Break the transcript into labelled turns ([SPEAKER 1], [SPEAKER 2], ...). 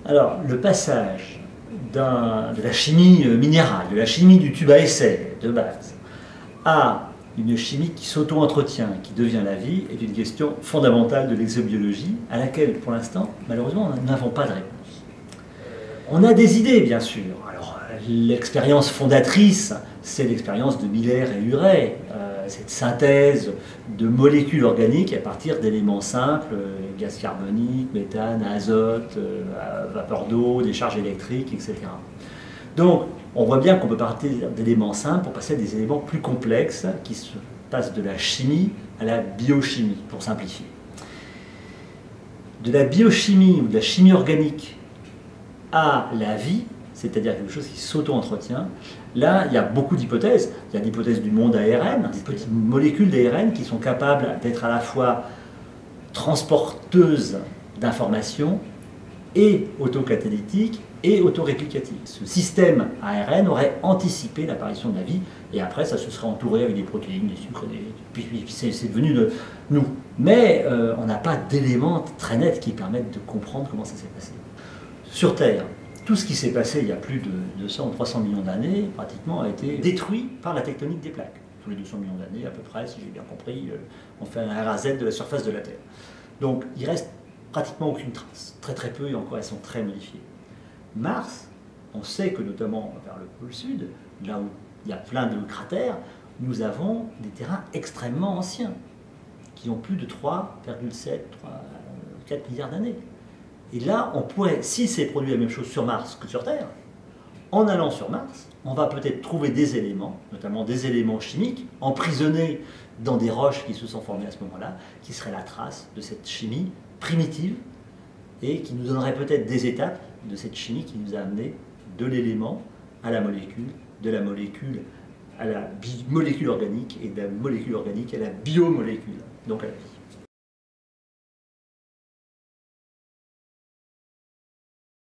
[SPEAKER 1] Alors, le passage de la chimie minérale, de la chimie du tube à essai de base, à une chimie qui s'auto-entretient, qui devient la vie, est une question fondamentale de l'exobiologie, à laquelle, pour l'instant, malheureusement, nous n'avons pas de réponse. On a des idées, bien sûr. Alors, l'expérience fondatrice, c'est l'expérience de Miller et Urey, cette synthèse de molécules organiques à partir d'éléments simples, gaz carbonique, méthane, azote, vapeur d'eau, des charges électriques, etc. Donc, on voit bien qu'on peut partir d'éléments simples pour passer à des éléments plus complexes qui se passent de la chimie à la biochimie, pour simplifier. De la biochimie ou de la chimie organique à la vie, c'est-à-dire quelque chose qui s'auto-entretient, là, il y a beaucoup d'hypothèses. Il y a l'hypothèse du monde ARN, des petites molécules d'ARN qui sont capables d'être à la fois transporteuses d'informations et autocatalytiques et autoréplicatives. Ce système ARN aurait anticipé l'apparition de la vie, et après, ça se serait entouré avec des protéines, des sucres, puis c'est devenu de nous. Mais on n'a pas d'éléments très nets qui permettent de comprendre comment ça s'est passé. Sur Terre, tout ce qui s'est passé il y a plus de 200 ou 300 millions d'années, pratiquement, a été détruit par la tectonique des plaques. Tous les 200 millions d'années, à peu près, si j'ai bien compris, on fait un RAZ de la surface de la Terre. Donc, il reste pratiquement aucune trace. Très très peu, et encore, elles sont très modifiées. Mars, on sait que notamment vers le pôle sud, là où il y a plein de cratères, nous avons des terrains extrêmement anciens, qui ont plus de 3,7, 4 milliards d'années. Et là, on pourrait, si c'est produit la même chose sur Mars que sur Terre, en allant sur Mars, on va peut-être trouver des éléments, notamment des éléments chimiques, emprisonnés dans des roches qui se sont formées à ce moment-là, qui seraient la trace de cette chimie primitive et qui nous donnerait peut-être des étapes de cette chimie qui nous a amené de l'élément à la molécule, de la molécule à la molécule organique et de la molécule organique à la biomolécule, donc à la vie.